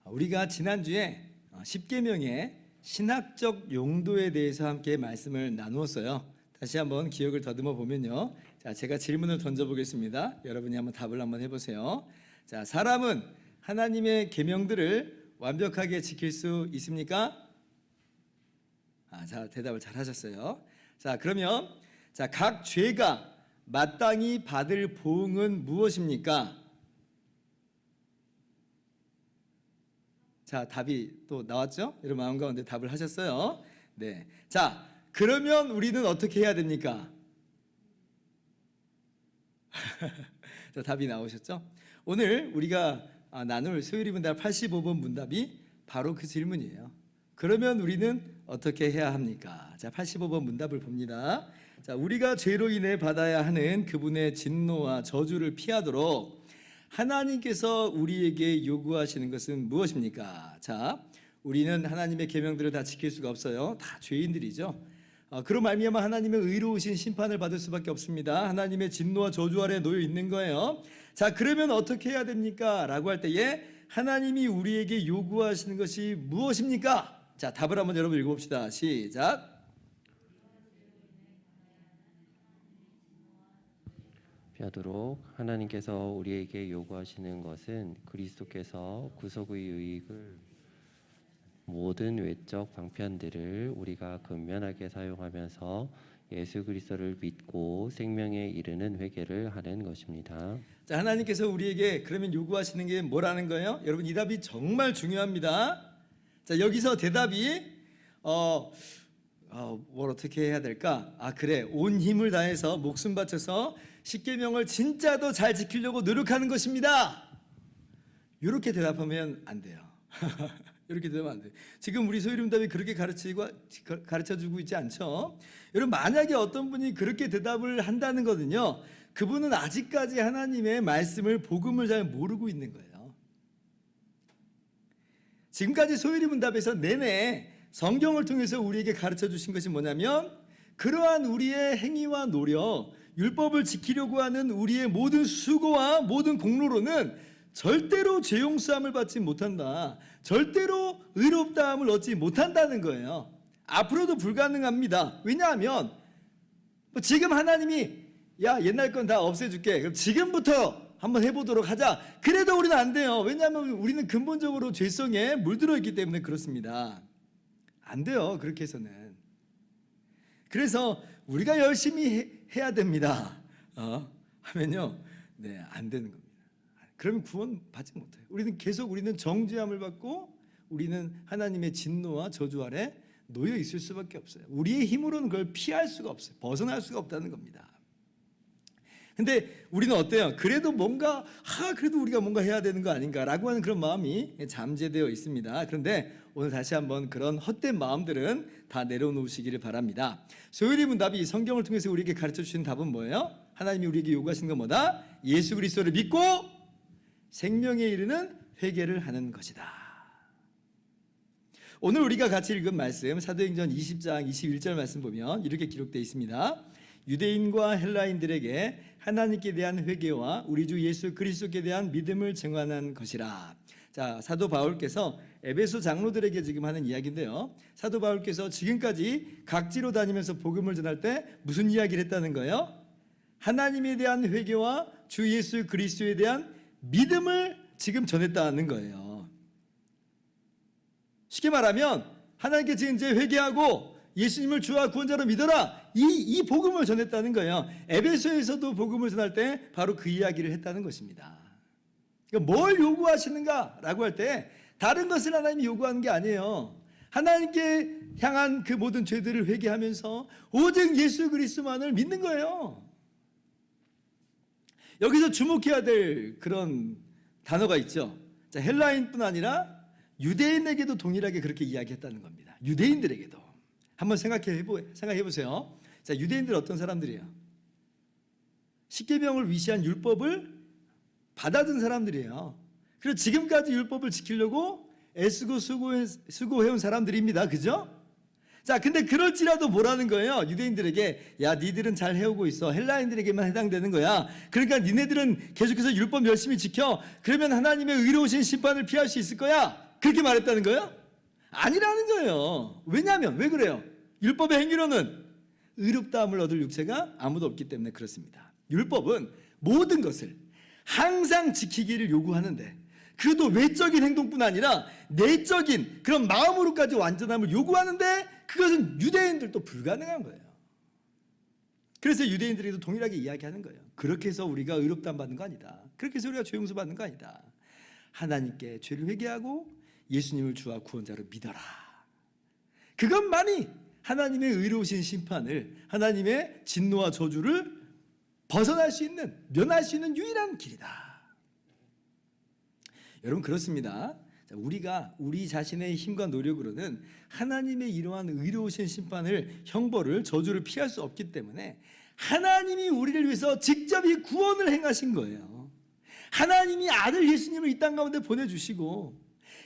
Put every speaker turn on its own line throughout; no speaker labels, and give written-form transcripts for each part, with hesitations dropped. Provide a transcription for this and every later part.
우리가 지난주에 10계명의 신학적 용도에 대해서 함께 말씀을 나누었어요. 다시 한번 기억을 더듬어 보면요. 자, 제가 질문을 던져보겠습니다. 여러분이 한번 답을 한번 해보세요. 자, 사람은 하나님의 계명들을 완벽하게 지킬 수 있습니까? 자, 대답을 잘 하셨어요. 자, 그러면 각 죄가 마땅히 받을 보응은 무엇입니까? 자, 답이 또 나왔죠? 여러분 마음 가운데 답을 하셨어요. 네. 자, 그러면 우리는 어떻게 해야 됩니까? 자, 답이 나오셨죠? 오늘 우리가 나눌 소율이 문답 85번 문답이 바로 그 질문이에요. 그러면 우리는 어떻게 해야 합니까? 자, 85번 문답을 봅니다. 자, 우리가 죄로 인해 받아야 하는 그분의 진노와 저주를 피하도록 하나님께서 우리에게 요구하시는 것은 무엇입니까? 자, 우리는 하나님의 계명들을 다 지킬 수가 없어요. 다 죄인들이죠. 그로 말미암아 하나님의 의로우신 심판을 받을 수밖에 없습니다. 하나님의 진노와 저주 아래 놓여 있는 거예요. 자, 그러면 어떻게 해야 됩니까? 라고 할 때에 하나님이 우리에게 요구하시는 것이 무엇입니까? 자, 답을 한번 여러분 읽어봅시다. 시작.
피하도록 하나님께서 우리에게 요구하시는 것은 그리스도께서 구속의 유익을 모든 외적 방편들을 우리가 근면하게 사용하면서 예수 그리스도를 믿고 생명에 이르는 회개를 하는 것입니다.
자, 하나님께서 우리에게 그러면 요구하시는 게 뭐라는 거예요? 여러분, 이 답이 정말 중요합니다. 자, 여기서 대답이 뭘 어떻게 해야 될까? 그래, 온 힘을 다해서 목숨 바쳐서 십계명을 진짜 더 잘 지키려고 노력하는 것입니다. 이렇게 대답하면 안 돼요. 이렇게 대답하면 안 돼요. 지금 우리 소율음답이 그렇게 가르쳐주고 있지 않죠? 여러분, 만약에 어떤 분이 그렇게 대답을 한다는 거는요, 그분은 아직까지 하나님의 말씀을, 복음을 잘 모르고 있는 거예요. 지금까지 소율음답에서 내내 성경을 통해서 우리에게 가르쳐 주신 것이 뭐냐면, 그러한 우리의 행위와 노력, 율법을 지키려고 하는 우리의 모든 수고와 모든 공로로는 절대로 죄 용서함을 받지 못한다. 절대로 의롭다함을 얻지 못한다는 거예요. 앞으로도 불가능합니다. 왜냐하면 지금 하나님이 옛날 건 다 없애줄게. 그럼 지금부터 한번 해보도록 하자. 그래도 우리는 안 돼요. 왜냐하면 우리는 근본적으로 죄성에 물들어 있기 때문에 그렇습니다. 안 돼요. 그렇게 해서는. 그래서 우리가 열심히 해야 됩니다. 하면요, 네, 안 되는 겁니다. 그러면 구원 받지 못해요. 우리는 정죄함을 받고 우리는 하나님의 진노와 저주 아래 놓여 있을 수밖에 없어요. 우리의 힘으로는 그걸 피할 수가 없어요. 벗어날 수가 없다는 겁니다. 근데 우리는 어때요? 그래도 우리가 뭔가 해야 되는 거 아닌가라고 하는 그런 마음이 잠재되어 있습니다. 그런데 오늘 다시 한번 그런 헛된 마음들은 다 내려놓으시기를 바랍니다. 소율이 문답이 성경을 통해서 우리에게 가르쳐 주시는 답은 뭐예요? 하나님이 우리에게 요구하시는 건 뭐다? 예수 그리스도를 믿고 생명에 이르는 회개를 하는 것이다. 오늘 우리가 같이 읽은 말씀, 사도행전 20장 21절 말씀 보면 이렇게 기록되어 있습니다. 유대인과 헬라인들에게 하나님께 대한 회개와 우리 주 예수 그리스도께 대한 믿음을 증언한 것이라. 자, 사도 바울께서 에베소 장로들에게 지금 하는 이야기인데요. 사도 바울께서 지금까지 각지로 다니면서 복음을 전할 때 무슨 이야기를 했다는 거예요? 하나님에 대한 회개와 주 예수 그리스도에 대한 믿음을 지금 전했다는 거예요. 쉽게 말하면 하나님께 지금 이제 회개하고 예수님을 주와 구원자로 믿어라, 이 복음을 전했다는 거예요. 에베소에서도 복음을 전할 때 바로 그 이야기를 했다는 것입니다. 그러니까 뭘 요구하시는가라고 할 때 다른 것을 하나님이 요구하는 게 아니에요. 하나님께 향한 그 모든 죄들을 회개하면서 오직 예수 그리스도만을 믿는 거예요. 여기서 주목해야 될 그런 단어가 있죠. 자, 헬라인뿐 아니라 유대인에게도 동일하게 그렇게 이야기했다는 겁니다. 유대인들에게도. 한번 생각해 보세요. 자, 유대인들 어떤 사람들이에요? 십계명을 위시한 율법을 받아든 사람들이에요. 그리고 지금까지 율법을 지키려고 애쓰고 수고해온 사람들입니다. 그죠? 자, 근데 그럴지라도 뭐라는 거예요? 유대인들에게, 니들은 잘 해오고 있어. 헬라인들에게만 해당되는 거야. 그러니까 니네들은 계속해서 율법 열심히 지켜. 그러면 하나님의 의로우신 심판을 피할 수 있을 거야. 그렇게 말했다는 거예요? 아니라는 거예요. 왜냐하면 왜 그래요? 율법의 행위로는 의롭다함을 얻을 육체가 아무도 없기 때문에 그렇습니다. 율법은 모든 것을 항상 지키기를 요구하는데, 그것도 외적인 행동뿐 아니라 내적인 그런 마음으로까지 완전함을 요구하는데, 그것은 유대인들도 불가능한 거예요. 그래서 유대인들에게도 동일하게 이야기하는 거예요. 그렇게 해서 우리가 의롭다함 받는 거 아니다. 그렇게 해서 우리가 죄 용서 받는 거 아니다. 하나님께 죄를 회개하고 예수님을 주와 구원자로 믿어라. 그것만이 하나님의 의로우신 심판을, 하나님의 진노와 저주를 벗어날 수 있는, 면할 수 있는 유일한 길이다. 여러분, 그렇습니다. 우리가 우리 자신의 힘과 노력으로는 하나님의 이러한 의로우신 심판을, 형벌을, 저주를 피할 수 없기 때문에 하나님이 우리를 위해서 직접 이 구원을 행하신 거예요. 하나님이 아들 예수님을 이 땅 가운데 보내주시고,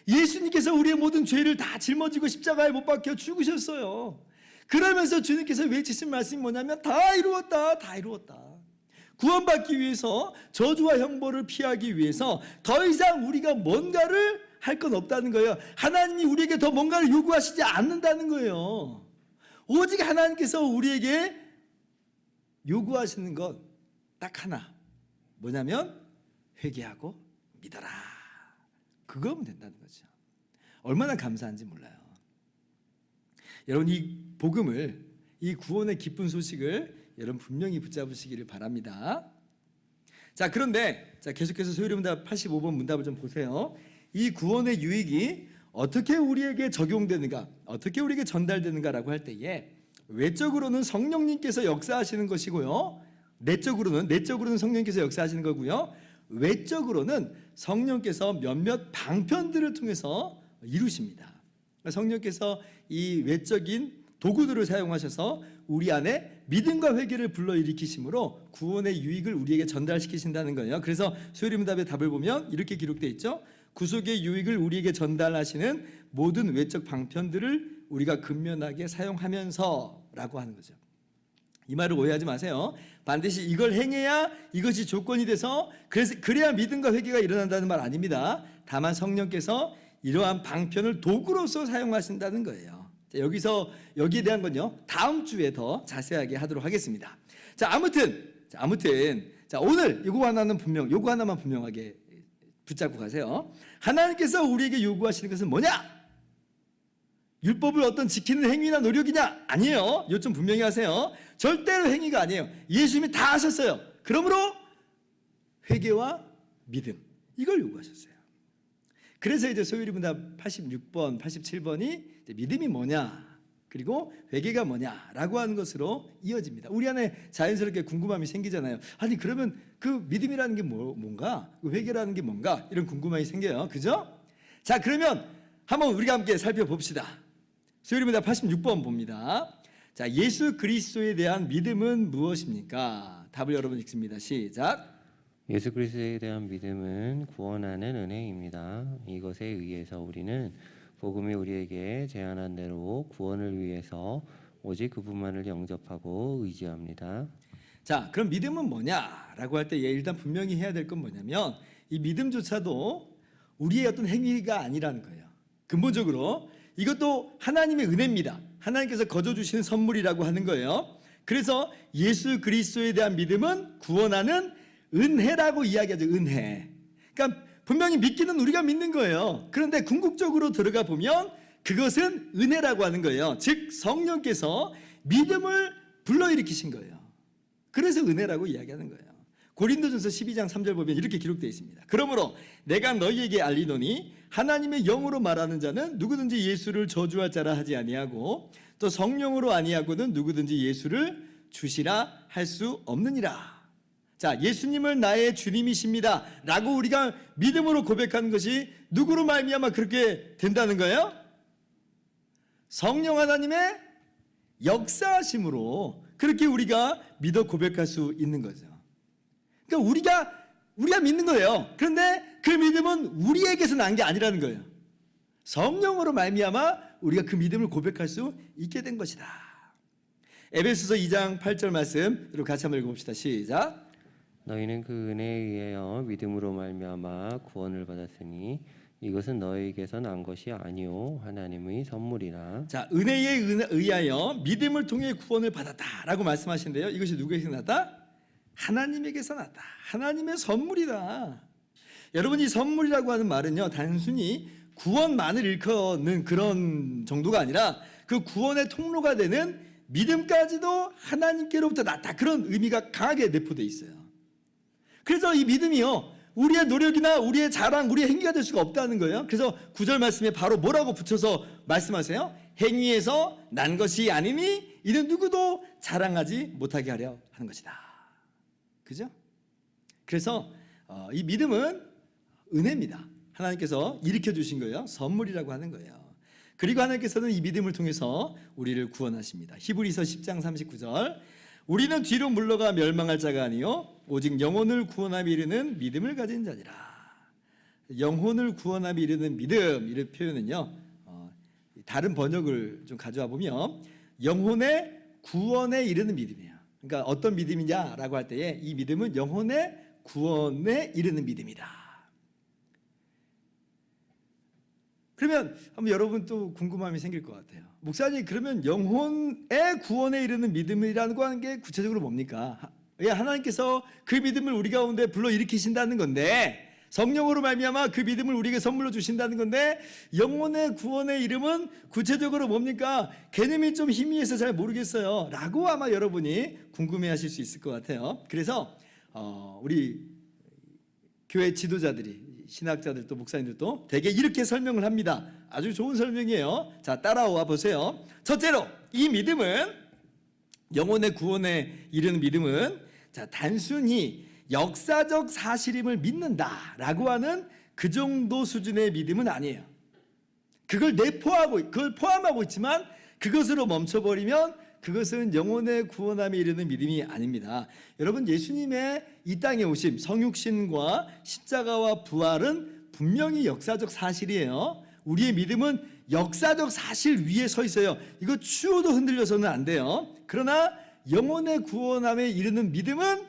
예수님께서 우리의 모든 죄를 다 짊어지고 십자가에 못 박혀 죽으셨어요. 그러면서 주님께서 외치신 말씀이 뭐냐면 다 이루었다, 다 이루었다. 구원받기 위해서, 저주와 형벌을 피하기 위해서 더 이상 우리가 뭔가를 할 건 없다는 거예요. 하나님이 우리에게 더 뭔가를 요구하시지 않는다는 거예요. 오직 하나님께서 우리에게 요구하시는 것 딱 하나, 뭐냐면 회개하고 믿어라. 그거면 된다는 거죠. 얼마나 감사한지 몰라요. 여러분, 이 복음을, 이 구원의 기쁜 소식을 여러분 분명히 붙잡으시기를 바랍니다. 자, 그런데 계속해서 소요리문답 85번 문답을 좀 보세요. 이 구원의 유익이 어떻게 우리에게 적용되는가, 어떻게 우리에게 전달되는가라고 할 때에, 외적으로는 성령님께서 역사하시는 것이고요, 내적으로는 성령님께서 역사하시는 거고요, 외적으로는 성령께서 몇몇 방편들을 통해서 이루십니다. 성령께서 이 외적인 도구들을 사용하셔서 우리 안에 믿음과 회개를 불러일으키심으로 구원의 유익을 우리에게 전달시키신다는 거예요. 그래서 소요리문답의 답을 보면 이렇게 기록되어 있죠. 구속의 유익을 우리에게 전달하시는 모든 외적 방편들을 우리가 근면하게 사용하면서 라고 하는 거죠. 이 말을 오해하지 마세요. 반드시 이걸 행해야 이것이 조건이 돼서 그래야 믿음과 회개가 일어난다는 말 아닙니다. 다만 성령께서 이러한 방편을 도구로서 사용하신다는 거예요. 자, 여기에 대한 건요, 다음 주에 더 자세하게 하도록 하겠습니다. 자, 아무튼 오늘 요거 하나만 분명하게 붙잡고 가세요. 하나님께서 우리에게 요구하시는 것은 뭐냐? 율법을 어떤 지키는 행위나 노력이냐? 아니에요. 이것 좀 분명히 하세요. 절대로 행위가 아니에요. 예수님이 다 하셨어요. 그러므로 회개와 믿음, 이걸 요구하셨어요. 그래서 이제 소요리문답 86번, 87번이 믿음이 뭐냐, 그리고 회개가 뭐냐라고 하는 것으로 이어집니다. 우리 안에 자연스럽게 궁금함이 생기잖아요. 아니, 그러면 그 믿음이라는 게 뭔가, 그 회개라는 게 뭔가, 이런 궁금함이 생겨요. 그죠? 자, 그러면 한번 우리가 함께 살펴봅시다. 소요리문답 86번 봅니다. 자, 예수 그리스도에 대한 믿음은 무엇입니까? 답을 여러분 읽습니다. 시작.
예수 그리스도에 대한 믿음은 구원하는 은혜입니다. 이것에 의해서 우리는 복음이 우리에게 제안한 대로 구원을 위해서 오직 그분만을 영접하고 의지합니다.
자, 그럼 믿음은 뭐냐라고 할 때 일단 분명히 해야 될 건 뭐냐면, 이 믿음조차도 우리의 어떤 행위가 아니라는 거예요. 근본적으로 이것도 하나님의 은혜입니다. 하나님께서 거저주시는 선물이라고 하는 거예요. 그래서 예수 그리스도에 대한 믿음은 구원하는 은혜라고 이야기하죠. 은혜. 그러니까 분명히 믿기는 우리가 믿는 거예요. 그런데 궁극적으로 들어가 보면 그것은 은혜라고 하는 거예요. 즉 성령께서 믿음을 불러일으키신 거예요. 그래서 은혜라고 이야기하는 거예요. 고린도전서 12장 3절 보면 이렇게 기록되어 있습니다. 그러므로 내가 너희에게 알리노니 하나님의 영으로 말하는 자는 누구든지 예수를 저주할 자라 하지 아니하고 또 성령으로 아니하고는 누구든지 예수를 주시라 할 수 없느니라. 자, 예수님을 나의 주님이십니다 라고 우리가 믿음으로 고백하는 것이 누구로 말미암아 그렇게 된다는 거예요? 성령 하나님의 역사하심으로 그렇게 우리가 믿어 고백할 수 있는 거죠. 그러니까 우리가 믿는 거예요. 그런데 그 믿음은 우리에게서 난 게 아니라는 거예요. 성령으로 말미암아 우리가 그 믿음을 고백할 수 있게 된 것이다. 에베소서 2장 8절 말씀으로 같이 한번 읽어봅시다. 시작.
너희는 그 은혜에 의하여 믿음으로 말미암아 구원을 받았으니 이것은 너에게서 난 것이 아니요 하나님의 선물이라.
자, 은혜에 의하여 믿음을 통해 구원을 받았다라고 말씀하시는데요. 이것이 누구에게서 났다? 하나님에게서 났다. 하나님의 선물이다. 여러분, 이 선물이라고 하는 말은요, 단순히 구원만을 일컫는 그런 정도가 아니라 그 구원의 통로가 되는 믿음까지도 하나님께로부터 났다, 그런 의미가 강하게 내포되어 있어요. 그래서 이 믿음이요, 우리의 노력이나 우리의 자랑, 우리의 행위가 될 수가 없다는 거예요. 그래서 9절 말씀에 바로 뭐라고 붙여서 말씀하세요? 행위에서 난 것이 아니니 이는 누구도 자랑하지 못하게 하려 하는 것이다. 그죠? 그래서 이 믿음은 은혜입니다. 하나님께서 일으켜 주신 거예요. 선물이라고 하는 거예요. 그리고 하나님께서는 이 믿음을 통해서 우리를 구원하십니다. 히브리서 10장 39절, 우리는 뒤로 물러가 멸망할 자가 아니요 오직 영혼을 구원함에 이르는 믿음을 가진 자니라. 영혼을 구원함에 이르는 믿음, 이런 표현은요, 다른 번역을 좀 가져와 보면 영혼의 구원에 이르는 믿음이에요. 그러니까 어떤 믿음이냐라고 할 때에 이 믿음은 영혼의 구원에 이르는 믿음이다. 그러면 한번 여러분 또 궁금함이 생길 것 같아요. 목사님, 그러면 영혼의 구원에 이르는 믿음이라는 거 하는 게 구체적으로 뭡니까? 하나님께서 그 믿음을 우리 가운데 불러일으키신다는 건데, 성령으로 말미암아 그 믿음을 우리에게 선물로 주신다는 건데, 영혼의 구원의 이름은 구체적으로 뭡니까? 개념이 좀 희미해서 잘 모르겠어요 라고 아마 여러분이 궁금해하실 수 있을 것 같아요. 그래서 우리 교회 지도자들이, 신학자들도 목사님들도 대개 이렇게 설명을 합니다. 아주 좋은 설명이에요. 자, 따라와 보세요. 첫째로, 이 믿음은, 영혼의 구원에 이르는 믿음은, 자, 단순히 역사적 사실임을 믿는다라고 하는 그 정도 수준의 믿음은 아니에요. 그걸 포함하고 있지만 그것으로 멈춰버리면 그것은 영혼의 구원함에 이르는 믿음이 아닙니다. 여러분, 예수님의 이 땅에 오심, 성육신과 십자가와 부활은 분명히 역사적 사실이에요. 우리의 믿음은 역사적 사실 위에 서 있어요. 이거 추호도 흔들려서는 안 돼요. 그러나 영혼의 구원함에 이르는 믿음은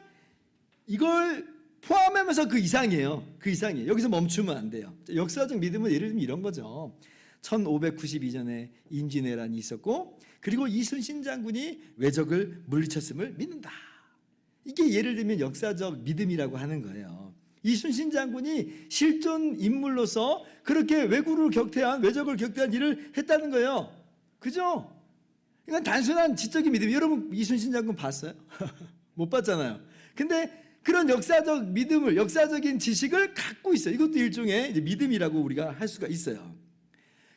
이걸 포함하면서 그 이상이에요. 그 이상이에요. 여기서 멈추면 안 돼요. 역사적 믿음은 예를 들면 이런 거죠. 1592년에 임진왜란이 있었고, 그리고 이순신 장군이 왜적을 물리쳤음을 믿는다. 이게 예를 들면 역사적 믿음이라고 하는 거예요. 이순신 장군이 실존 인물로서 그렇게 왜적을 격퇴한 일을 했다는 거예요. 그죠? 이건 단순한 지적인 믿음. 여러분, 이순신 장군 봤어요? 못 봤잖아요. 근데 그런 역사적 믿음을, 역사적인 지식을 갖고 있어요. 이것도 일종의 이제 믿음이라고 우리가 할 수가 있어요.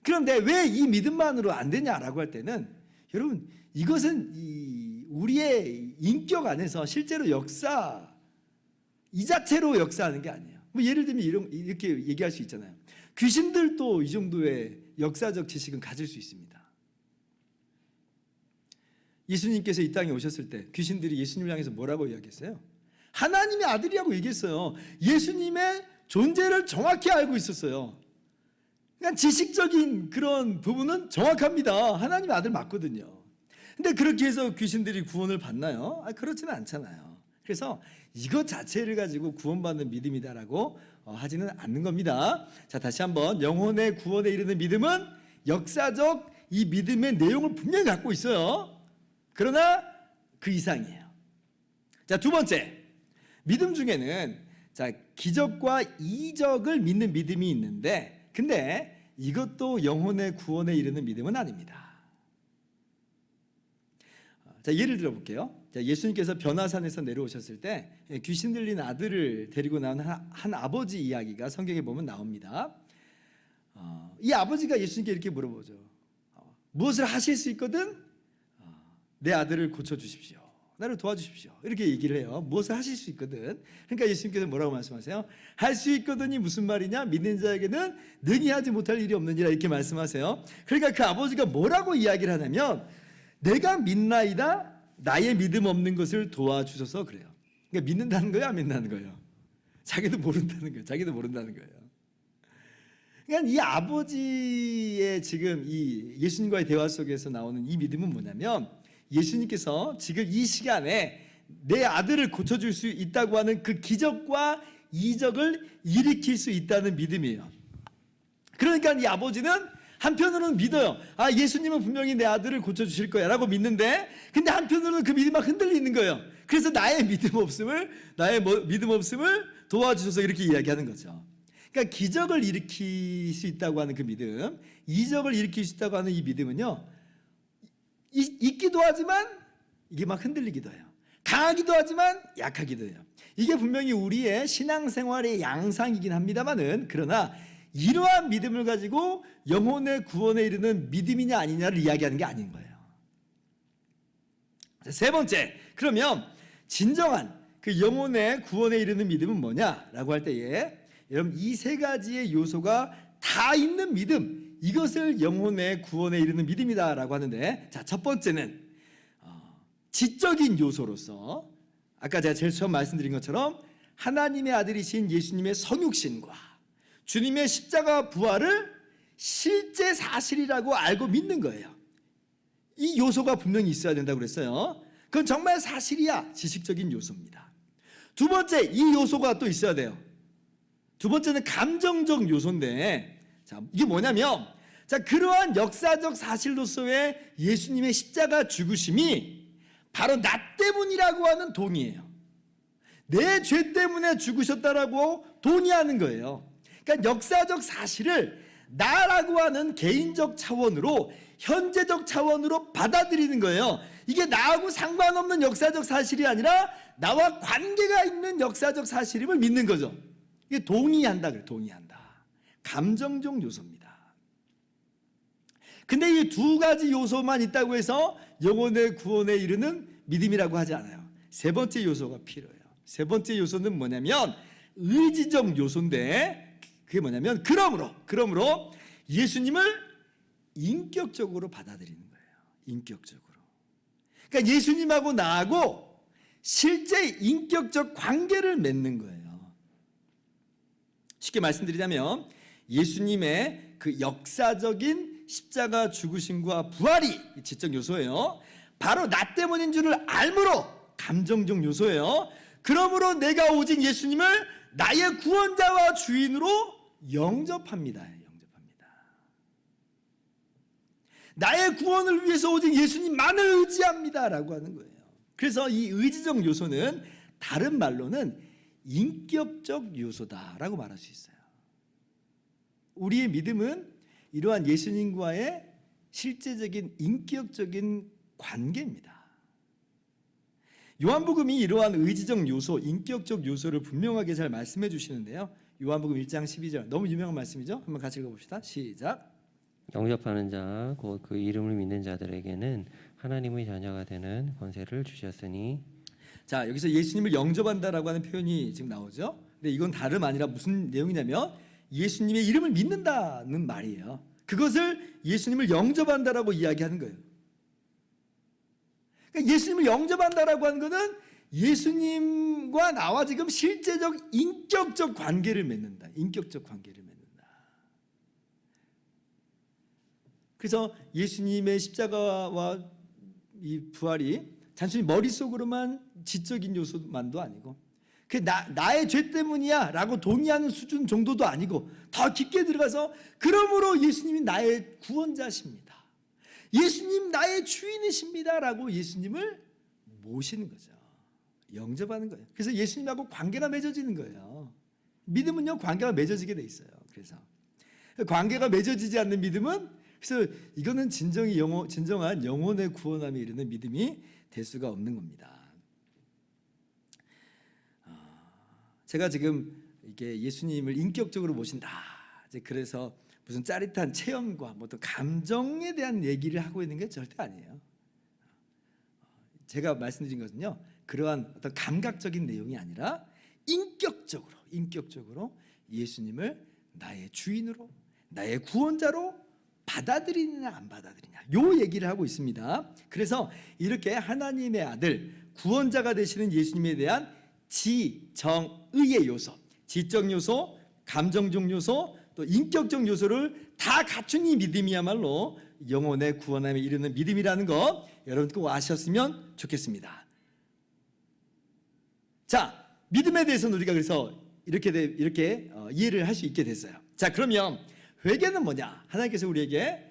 그런데 왜 이 믿음만으로 안 되냐라고 할 때는, 여러분, 이것은 우리의 인격 안에서 실제로 이 자체로 역사하는 게 아니에요. 뭐 예를 들면 이렇게 얘기할 수 있잖아요. 귀신들도 이 정도의 역사적 지식은 가질 수 있습니다. 예수님께서 이 땅에 오셨을 때 귀신들이 예수님을 향해서 뭐라고 이야기했어요? 하나님의 아들이라고 얘기했어요. 예수님의 존재를 정확히 알고 있었어요. 그냥 지식적인 그런 부분은 정확합니다. 하나님의 아들 맞거든요. 근데 그렇게 해서 귀신들이 구원을 받나요? 그렇지는 않잖아요. 그래서 이것 자체를 가지고 구원받는 믿음이다라고 하지는 않는 겁니다. 자, 다시 한번, 영혼의 구원에 이르는 믿음은 역사적 이 믿음의 내용을 분명히 갖고 있어요. 그러나 그 이상이에요. 자, 두 번째, 믿음 중에는, 자, 기적과 이적을 믿는 믿음이 있는데, 근데 이것도 영혼의 구원에 이르는 믿음은 아닙니다. 자, 예를 들어 볼게요. 자, 예수님께서 변화산에서 내려오셨을 때 귀신 들린 아들을 데리고 나온 한 아버지 이야기가 성경에 보면 나옵니다. 이 아버지가 예수님께 이렇게 물어보죠. 무엇을 하실 수 있거든? 내 아들을 고쳐주십시오. 나를 도와주십시오. 이렇게 얘기를 해요. 무엇을 하실 수 있거든. 그러니까 예수님께서 뭐라고 말씀하세요? 할 수 있거든이 무슨 말이냐? 믿는 자에게는 능히 하지 못할 일이 없느니라, 이렇게 말씀하세요. 그러니까 그 아버지가 뭐라고 이야기를 하냐면, 내가 믿나이다, 나의 믿음 없는 것을 도와주셔서 그래요. 그러니까 믿는다는 거예요, 안 믿는다는 거예요? 자기도 모른다는 거예요. 자기도 모른다는 거예요. 그러니까 이 아버지의 지금 이 예수님과의 대화 속에서 나오는 이 믿음은 뭐냐면, 예수님께서 지금 이 시간에 내 아들을 고쳐줄 수 있다고 하는 그 기적과 이적을 일으킬 수 있다는 믿음이에요. 그러니까 이 아버지는 한편으로는 믿어요. 아, 예수님은 분명히 내 아들을 고쳐주실 거야 라고 믿는데, 근데 한편으로는 그 믿음이 막 흔들리는 거예요. 그래서 나의 믿음 없음을 도와주셔서 이렇게 이야기하는 거죠. 그러니까 기적을 일으킬 수 있다고 하는 그 믿음, 이적을 일으킬 수 있다고 하는 이 믿음은요, 있기도 하지만 이게 막 흔들리기도 해요. 강하기도 하지만 약하기도 해요. 이게 분명히 우리의 신앙생활의 양상이긴 합니다만은, 그러나 이러한 믿음을 가지고 영혼의 구원에 이르는 믿음이냐 아니냐를 이야기하는 게 아닌 거예요. 세 번째, 그러면 진정한 그 영혼의 구원에 이르는 믿음은 뭐냐라고 할 때에, 여러분 이 세 가지의 요소가 다 있는 믿음, 이것을 영혼의 구원에 이르는 믿음이다라고 하는데, 자, 첫 번째는 지적인 요소로서 아까 제가 제일 처음 말씀드린 것처럼 하나님의 아들이신 예수님의 성육신과 주님의 십자가 부활을 실제 사실이라고 알고 믿는 거예요. 이 요소가 분명히 있어야 된다고 그랬어요. 그건 정말 사실이야. 지식적인 요소입니다. 두 번째, 이 요소가 또 있어야 돼요. 두 번째는 감정적 요소인데, 자, 이게 뭐냐면, 자, 그러한 역사적 사실로서의 예수님의 십자가 죽으심이 바로 나 때문이라고 하는 동의예요. 내 죄 때문에 죽으셨다라고 동의하는 거예요. 그러니까 역사적 사실을 나라고 하는 개인적 차원으로, 현재적 차원으로 받아들이는 거예요. 이게 나하고 상관없는 역사적 사실이 아니라 나와 관계가 있는 역사적 사실임을 믿는 거죠. 이게 동의한다 그래요. 동의한다. 감정적 요소입니다. 근데 이 두 가지 요소만 있다고 해서 영혼의 구원에 이르는 믿음이라고 하지 않아요. 세 번째 요소가 필요해요. 세 번째 요소는 뭐냐면 의지적 요소인데, 그게 뭐냐면 그러므로 예수님을 인격적으로 받아들이는 거예요. 인격적으로. 그러니까 예수님하고 나하고 실제 인격적 관계를 맺는 거예요. 쉽게 말씀드리자면 예수님의 그 역사적인 십자가 죽으심과 부활이 지적 요소예요. 바로 나 때문인 줄을 알므로 감정적 요소예요. 그러므로 내가 오직 예수님을 나의 구원자와 주인으로 영접합니다. 나의 구원을 위해서 오직 예수님만을 의지합니다라고 하는 거예요. 그래서 이 의지적 요소는 다른 말로는 인격적 요소다라고 말할 수 있어요. 우리의 믿음은 이러한 예수님과의 실제적인 인격적인 관계입니다. 요한복음이 이러한 의지적 요소, 인격적 요소를 분명하게 잘 말씀해 주시는데요. 요한복음 1장 12절, 너무 유명한 말씀이죠. 한번 같이 읽어봅시다. 시작.
영접하는 자, 곧 그 이름을 믿는 자들에게는 하나님의 자녀가 되는 권세를 주셨으니.
자, 여기서 예수님을 영접한다라고 하는 표현이 지금 나오죠. 근데 이건 다름 아니라 무슨 내용이냐면 예수님의 이름을 믿는다는 말이에요. 그것을 예수님을 영접한다라고 이야기하는 거예요. 그러니까 예수님을 영접한다라고 하는 것은 예수님과 나와 지금 실제적 인격적 관계를 맺는다. 인격적 관계를 맺는다. 그래서 예수님의 십자가와 이 부활이 단순히 머릿속으로만 지적인 요소만도 아니고, 그 나의 죄 때문이야 라고 동의하는 수준 정도도 아니고, 더 깊게 들어가서 그러므로 예수님이 나의 구원자십니다, 예수님 나의 주인이십니다 라고 예수님을 모시는 거죠. 영접하는 거예요. 그래서 예수님하고 관계가 맺어지는 거예요. 믿음은요, 관계가 맺어지게 돼 있어요. 그래서 관계가 맺어지지 않는 믿음은, 그래서 이거는 진정한 영혼의 구원함에 이르는 믿음이 될 수가 없는 겁니다. 제가 지금 이게 예수님을 인격적으로 모신다, 이제 그래서 무슨 짜릿한 체험과 뭐 또 감정에 대한 얘기를 하고 있는 게 절대 아니에요. 제가 말씀드린 것은요, 그러한 어떤 감각적인 내용이 아니라 인격적으로 예수님을 나의 주인으로, 나의 구원자로 받아들이느냐 안 받아들이냐, 요 얘기를 하고 있습니다. 그래서 이렇게 하나님의 아들, 구원자가 되시는 예수님에 대한 지정의의 요소, 지적 요소, 감정적 요소, 또 인격적 요소를 다 갖춘 이 믿음이야말로 영혼의 구원함에 이르는 믿음이라는 거 여러분 꼭 아셨으면 좋겠습니다. 자, 믿음에 대해서는 우리가 그래서 이렇게 이해를 할 수 있게 됐어요. 자, 그러면 회개는 뭐냐? 하나님께서 우리에게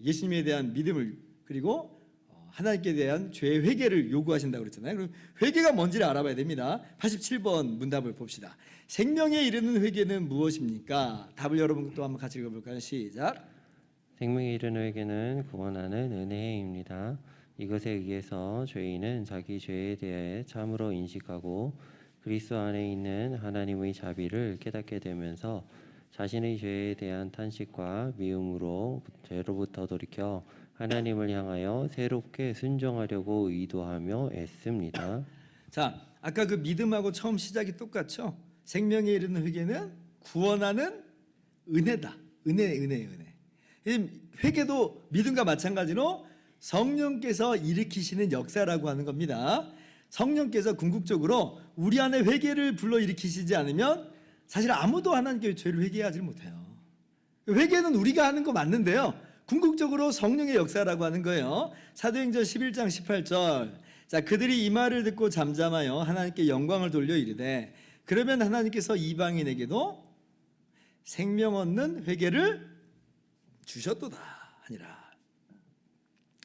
예수님에 대한 믿음을 그리고 하나님께 대한 죄의 회개를 요구하신다고 그랬잖아요. 그럼 회개가 뭔지를 알아봐야 됩니다. 87번 문답을 봅시다. 생명에 이르는 회개는 무엇입니까? 답을 여러분 또 한번 같이 읽어볼까요? 시작.
생명에 이르는 회개는 구원하는 은혜입니다. 이것에 의해서 죄인은 자기 죄에 대해 참으로 인식하고 그리스도 안에 있는 하나님의 자비를 깨닫게 되면서 자신의 죄에 대한 탄식과 미움으로 죄로부터 돌이켜 하나님을 향하여 새롭게 순종하려고 의도하며 애씁니다.
자, 아까 그 믿음하고 처음 시작이 똑같죠? 생명에 이르는 회개는 구원하는 은혜다. 은혜. 회개도 믿음과 마찬가지로 성령께서 일으키시는 역사라고 하는 겁니다. 성령께서 궁극적으로 우리 안에 회개를 불러일으키시지 않으면 사실 아무도 하나님께 죄를 회개하지 못해요. 회개는 우리가 하는 거 맞는데요, 궁극적으로 성령의 역사라고 하는 거예요. 사도행전 11장 18절. 자, 그들이 이 말을 듣고 잠잠하여 하나님께 영광을 돌려 이르되 그러면 하나님께서 이방인에게도 생명 얻는 회개를 주셨도다 하니라.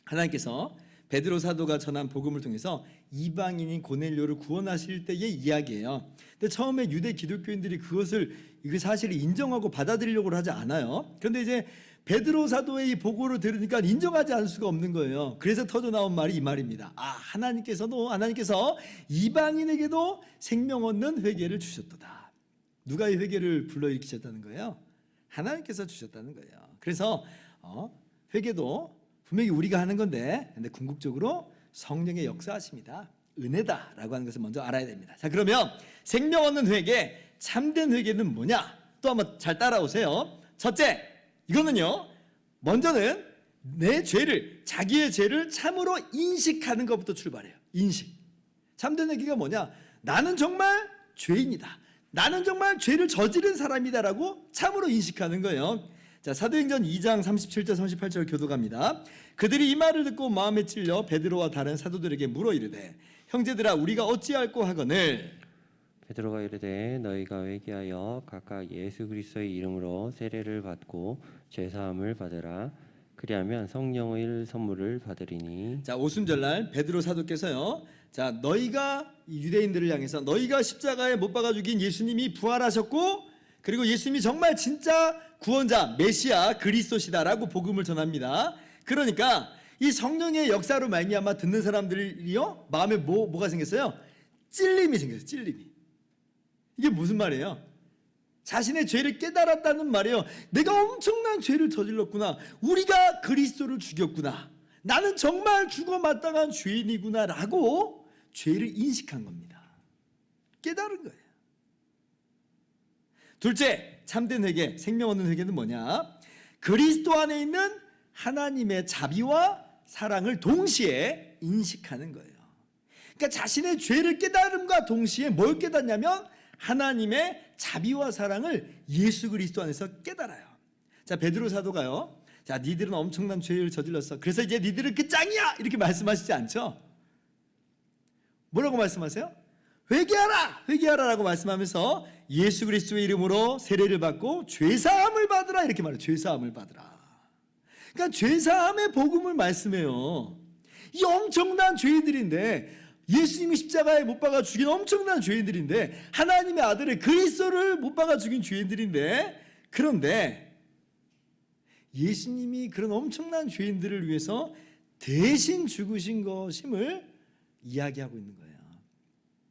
하나님께서 베드로 사도가 전한 복음을 통해서 이방인인 고넬료를 구원하실 때의 이야기예요. 근데 처음에 유대 기독교인들이 그것을 사실 인정하고 받아들이려고 하지 않아요. 그런데 이제 베드로 사도의 이 보고를 들으니까 인정하지 않을 수가 없는 거예요. 그래서 터져 나온 말이 이 말입니다. 하나님께서 이방인에게도 생명 얻는 회개를 주셨도다. 누가 이 회개를 불러일으키셨다는 거예요? 하나님께서 주셨다는 거예요. 그래서 회개도 분명히 우리가 하는 건데, 근데 궁극적으로 성령의 역사하십니다. 은혜다라고 하는 것을 먼저 알아야 됩니다. 자, 그러면 생명 얻는 회개, 참된 회개는 뭐냐? 또 한번 잘 따라오세요. 첫째, 이거는요, 먼저는 내 죄를, 자기의 죄를 참으로 인식하는 것부터 출발해요. 인식. 참된 회개가 뭐냐? 나는 정말 죄인이다. 나는 정말 죄를 저지른 사람이다라고 참으로 인식하는 거예요. 자, 사도행전 2장 37절 38절 교도갑니다. 그들이 이 말을 듣고 마음에 찔려 베드로와 다른 사도들에게 물어 이르되 형제들아 우리가 어찌할꼬 하거늘.
베드로가 이르되 너희가 회개하여 각각 예수 그리스도의 이름으로 세례를 받고 죄 사함을 받으라. 그리하면 성령의 선물을 받으리니.
자, 오순절날 베드로 사도께서요, 자, 너희가 유대인들을 향해서 너희가 십자가에 못 박아 죽인 예수님이 부활하셨고 그리고 예수님이 정말 진짜 구원자 메시아 그리스도시다라고 복음을 전합니다. 그러니까 이 성령의 역사로 말미암아 듣는 사람들이요, 마음에 뭐가 생겼어요? 찔림이 생겼어요. 찔림이. 이게 무슨 말이에요? 자신의 죄를 깨달았다는 말이에요. 내가 엄청난 죄를 저질렀구나. 우리가 그리스도를 죽였구나. 나는 정말 죽어 마땅한 죄인이구나 라고 죄를 인식한 겁니다. 깨달은 거예요. 둘째, 참된 회개, 생명 얻는 회개는 뭐냐? 그리스도 안에 있는 하나님의 자비와 사랑을 동시에 인식하는 거예요. 그러니까 자신의 죄를 깨달음과 동시에 뭘 깨닫냐면 하나님의 자비와 사랑을 예수 그리스도 안에서 깨달아요. 자, 베드로 사도가요, 자, 니들은 엄청난 죄를 저질렀어. 그래서 이제 니들은 그 짱이야! 이렇게 말씀하시지 않죠? 뭐라고 말씀하세요? 회개하라! 회개하라라고 말씀하면서 예수 그리스도의 이름으로 세례를 받고 죄사함을 받으라 이렇게 말해요. 죄사함을 받으라. 그러니까 죄사함의 복음을 말씀해요. 이 엄청난 죄인들인데, 예수님이 십자가에 못 박아 죽인 엄청난 죄인들인데, 하나님의 아들을 그리스도를 못 박아 죽인 죄인들인데, 그런데 예수님이 그런 엄청난 죄인들을 위해서 대신 죽으신 것임을 이야기하고 있는 거예요.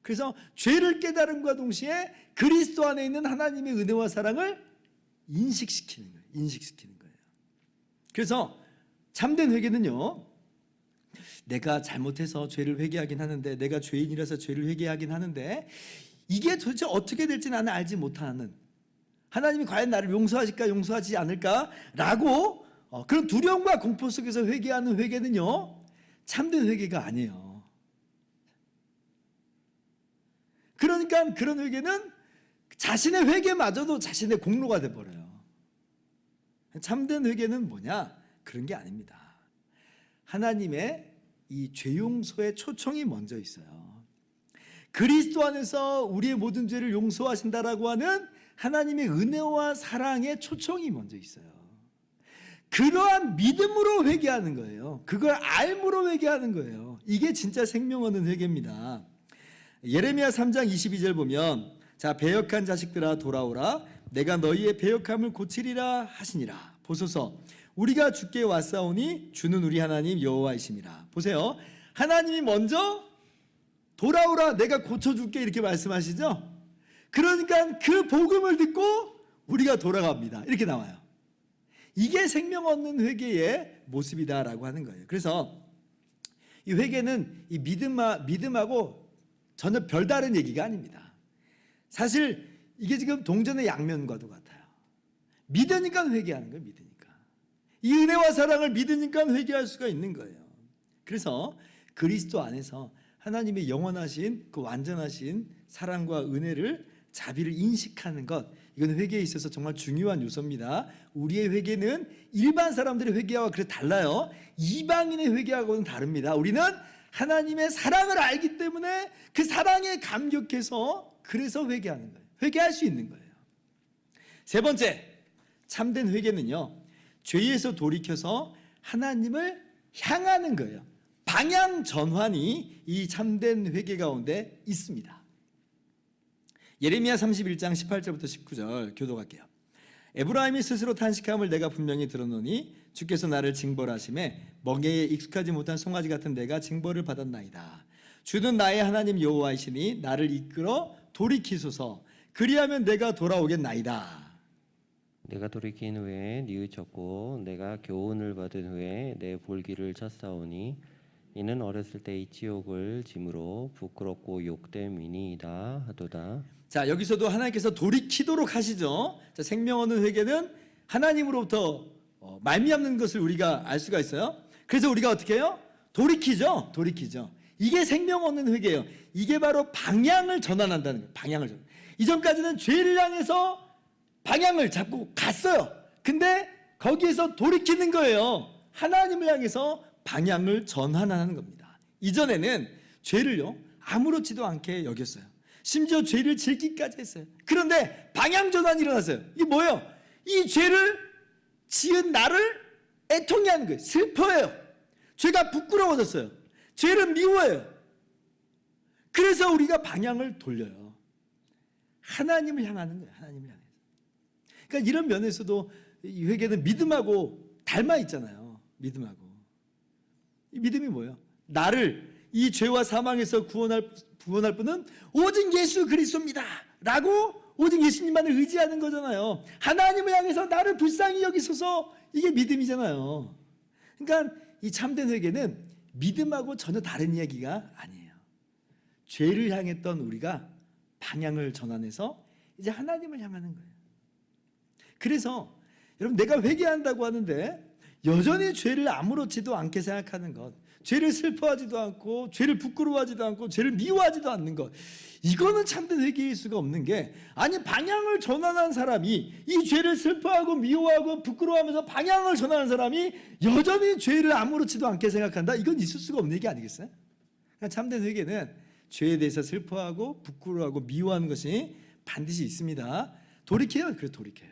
그래서 죄를 깨달음과 동시에 그리스도 안에 있는 하나님의 은혜와 사랑을 인식시키는 거예요. 인식시키는 거예요. 그래서 참된 회개는요, 내가 잘못해서 죄를 회개하긴 하는데, 내가 죄인이라서 죄를 회개하긴 하는데, 이게 도대체 어떻게 될지 나는 알지 못하는, 하나님이 과연 나를 용서하실까 용서하지 않을까 라고 그런 두려움과 공포 속에서 회개하는 회개는요, 참된 회개가 아니에요. 그러니까 그런 회개는 자신의 회개마저도 자신의 공로가 돼버려요. 참된 회개는 뭐냐? 그런 게 아닙니다. 하나님의 이 죄용서의 초청이 먼저 있어요. 그리스도 안에서 우리의 모든 죄를 용서하신다라고 하는 하나님의 은혜와 사랑의 초청이 먼저 있어요. 그러한 믿음으로 회개하는 거예요. 그걸 알므로 회개하는 거예요. 이게 진짜 생명 얻는 회개입니다. 예레미야 3장 22절 보면 자, 배역한 자식들아 돌아오라, 내가 너희의 배역함을 고치리라 하시니라. 보소서, 우리가 주께 왔사오니 주는 우리 하나님 여호와이심이라. 보세요, 하나님이 먼저 돌아오라, 내가 고쳐줄게 이렇게 말씀하시죠. 그러니까 그 복음을 듣고 우리가 돌아갑니다. 이렇게 나와요. 이게 생명 얻는 회개의 모습이다라고 하는 거예요. 그래서 이 회개는 이 믿음하고 전혀 별다른 얘기가 아닙니다. 사실 이게 지금 동전의 양면과도 같아요. 믿으니까 회개하는 거예요. 믿으니까. 이 은혜와 사랑을 믿으니까 회개할 수가 있는 거예요. 그래서 그리스도 안에서 하나님의 영원하신 그 완전하신 사랑과 은혜를, 자비를 인식하는 것, 이건 회개에 있어서 정말 중요한 요소입니다. 우리의 회개는 일반 사람들의 회개와 그래 달라요. 이방인의 회개하고는 다릅니다. 우리는 하나님의 사랑을 알기 때문에 그 사랑에 감격해서 그래서 회개하는 거예요. 회개할 수 있는 거예요. 세 번째, 참된 회개는요, 죄에서 돌이켜서 하나님을 향하는 거예요. 방향 전환이 이 참된 회개 가운데 있습니다. 예레미야 31장 18절부터 19절 교독할게요. 에브라임이 스스로 탄식함을 내가 분명히 들었노니 주께서 나를 징벌하심에 멍에에 익숙하지 못한 송아지 같은 내가 징벌을 받았나이다. 주는 나의 하나님 여호와이시니 나를 이끌어 돌이키소서, 그리하면 내가 돌아오겠나이다.
내가 돌이킨 후에 뉘우쳤고 내가 교훈을 받은 후에 내 볼기를 쳤사오니 이는 어렸을 때의 지옥을 짐으로 부끄럽고 욕됨이니이다 하도다.
자, 여기서도 하나님께서 돌이키도록 하시죠. 자, 생명 얻는 회개는 하나님으로부터 말미암는 것을 우리가 알 수가 있어요. 그래서 우리가 어떻게 해요? 돌이키죠. 이게 생명 얻는 회개예요. 이게 바로 방향을 전환한다는 거예요. 방향을 전환. 이전까지는 죄를 향해서 방향을 잡고 갔어요. 근데 거기에서 돌이키는 거예요. 하나님을 향해서 방향을 전환하는 겁니다. 이전에는 죄를요, 아무렇지도 않게 여겼어요. 심지어 죄를 짓기까지 했어요. 그런데 방향 전환이 일어났어요. 이게 뭐예요? 이 죄를 지은 나를 애통해하는 거예요. 슬퍼해요. 죄가 부끄러워졌어요. 죄를 미워해요. 그래서 우리가 방향을 돌려요. 하나님을 향하는 거예요. 하나님을 향해서. 그러니까 이런 면에서도 이 회개는 믿음하고 닮아 있잖아요. 믿음하고. 이 믿음이 뭐예요? 나를 이 죄와 사망에서 구원할 분은 오직 예수 그리스도입니다 라고 오직 예수님만을 의지하는 거잖아요. 하나님을 향해서 나를 불쌍히 여기소서, 이게 믿음이잖아요. 그러니까 이 참된 회개는 믿음하고 전혀 다른 이야기가 아니에요. 죄를 향했던 우리가 방향을 전환해서 이제 하나님을 향하는 거예요. 그래서 여러분, 내가 회개한다고 하는데 여전히 죄를 아무렇지도 않게 생각하는 것, 죄를 슬퍼하지도 않고 죄를 부끄러워하지도 않고 죄를 미워하지도 않는 것, 이거는 참된 회개일 수가 없는 게, 아니 방향을 전환한 사람이, 이 죄를 슬퍼하고 미워하고 부끄러워하면서 방향을 전환한 사람이 여전히 죄를 아무렇지도 않게 생각한다? 이건 있을 수가 없는 얘기 아니겠어요? 그러니까 참된 회개는 죄에 대해서 슬퍼하고 부끄러워하고 미워하는 것이 반드시 있습니다. 돌이켜요. 그래, 돌이켜요.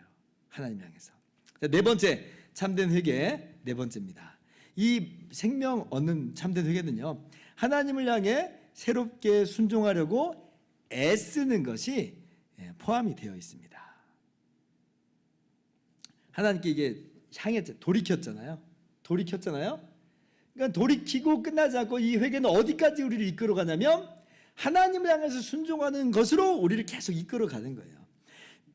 하나님 향해서. 네 번째, 참된 회개 네 번째입니다. 이 생명 얻는 참된 회개는요, 하나님을 향해 새롭게 순종하려고 애쓰는 것이 포함이 되어 있습니다. 하나님께 이게 향했죠. 돌이켰잖아요. 그러니까 돌이키고 끝나지 않고 이 회개는 어디까지 우리를 이끌어 가냐면 하나님을 향해서 순종하는 것으로 우리를 계속 이끌어 가는 거예요.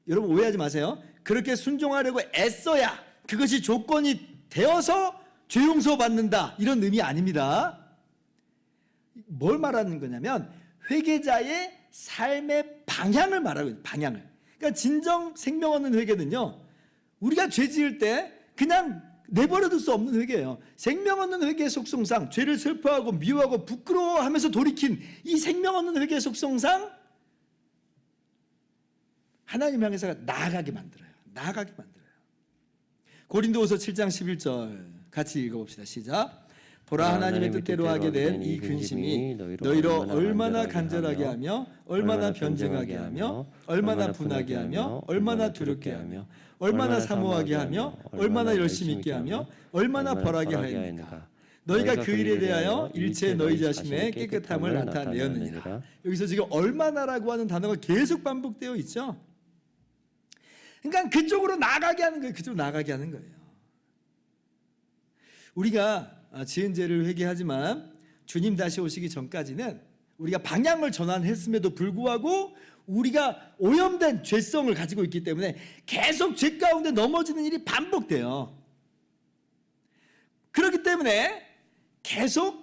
여러분, 오해하지 마세요. 그렇게 순종하려고 애써야 그것이 조건이 되어서 죄 용서 받는다, 이런 의미 아닙니다. 뭘 말하는 거냐면 회개자의 삶의 방향을 말하고 있는, 방향을. 그러니까 진정 생명 얻는 회개는요, 우리가 죄 지을 때 그냥 내버려둘 수 없는 회개예요. 생명 얻는 회개의 속성상 죄를 슬퍼하고 미워하고 부끄러워하면서 돌이킨 이 생명 얻는 회개의 속성상 하나님 향해서 나아가게 만들어요. 고린도후서 7장 11절 같이 읽어봅시다. 시작. 보라 하나님의 뜻대로 하게 된 이 근심이 너희로 얼마나 간절하게 하며 얼마나 변증하게 하며 얼마나 분하게 하며 얼마나 두렵게 하며 얼마나 사모하게 하며 얼마나 열심히 있게 하며 얼마나 벌하게 하였는가. 너희가 그 일에 대하여 일체 너희 자신의 깨끗함을 나타내었느니라. 여기서 지금 얼마나라고 하는 단어가 계속 반복되어 있죠. 그러니까 그쪽으로 나가게 하는 거예요. 그쪽으로 나가게 하는 거예요. 우리가 지은 죄를 회개하지만 주님 다시 오시기 전까지는 우리가 방향을 전환했음에도 불구하고 우리가 오염된 죄성을 가지고 있기 때문에 계속 죄 가운데 넘어지는 일이 반복돼요. 그렇기 때문에 계속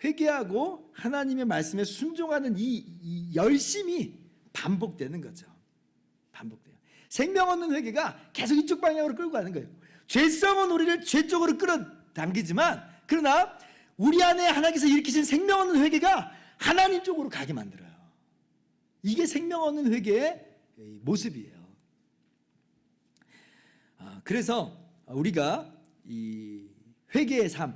회개하고 하나님의 말씀에 순종하는 이 열심이 반복되는 거죠. 반복돼요. 생명 얻는 회개가 계속 이쪽 방향으로 끌고 가는 거예요. 죄성은 우리를 죄 쪽으로 끌어당기지만 그러나 우리 안에 하나님께서 일으키신 생명 얻는 회개가 하나님 쪽으로 가게 만들어요. 이게 생명 얻는 회개의 모습이에요. 그래서 우리가 이 회개의 삶,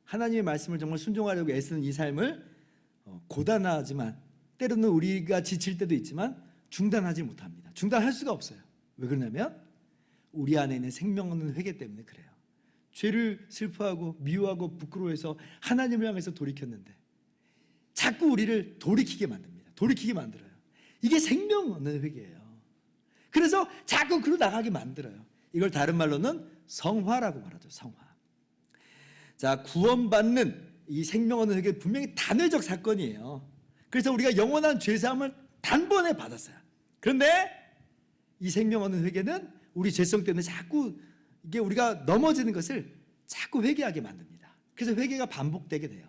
하나님의 말씀을 정말 순종하려고 애쓰는 이 삶을 고단하지만 때로는 우리가 지칠 때도 있지만 중단하지 못합니다. 중단할 수가 없어요. 왜 그러냐면 우리 안에 있는 생명 얻는 회개 때문에 그래요. 죄를 슬퍼하고 미워하고 부끄러워해서 하나님을 향해서 돌이켰는데 자꾸 우리를 돌이키게 만듭니다. 돌이키게 만들어요. 이게 생명 얻는 회개예요. 그래서 자꾸 그로 나가게 만들어요. 이걸 다른 말로는 성화라고 말하죠. 성화. 자, 구원받는 이 생명 얻는 회개 분명히 단회적 사건이에요. 그래서 우리가 영원한 죄사함을 단번에 받았어요. 그런데 이 생명 얻는 회개는 우리 죄성 때문에 자꾸 이게 우리가 넘어지는 것을 자꾸 회개하게 만듭니다. 그래서 회개가 반복되게 돼요.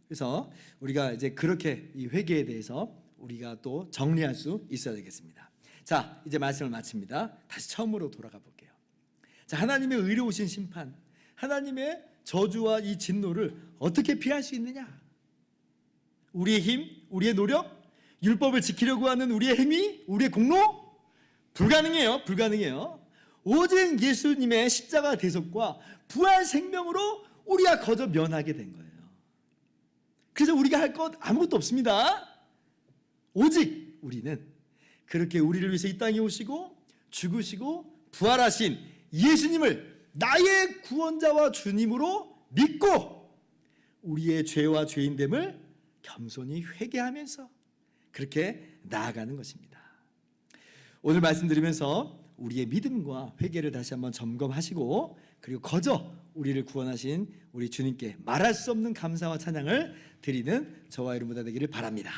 그래서 우리가 이제 그렇게 이 회개에 대해서 우리가 또 정리할 수 있어야 되겠습니다. 자, 이제 말씀을 마칩니다. 다시 처음으로 돌아가 볼게요. 자, 하나님의 의로우신 심판, 하나님의 저주와 이 진노를 어떻게 피할 수 있느냐? 우리의 힘, 우리의 노력, 율법을 지키려고 하는 우리의 행위, 우리의 공로? 불가능해요. 불가능해요. 오직 예수님의 십자가 대속과 부활 생명으로 우리가 거저 면하게 된 거예요. 그래서 우리가 할 것 아무것도 없습니다. 오직 우리는 그렇게 우리를 위해서 이 땅에 오시고 죽으시고 부활하신 예수님을 나의 구원자와 주님으로 믿고 우리의 죄와 죄인됨을 겸손히 회개하면서 그렇게 나아가는 것입니다. 오늘 말씀드리면서 우리의 믿음과 회개를 다시 한번 점검하시고 그리고 거저 우리를 구원하신 우리 주님께 말할 수 없는 감사와 찬양을 드리는 저와 여러분 다 되기를 바랍니다.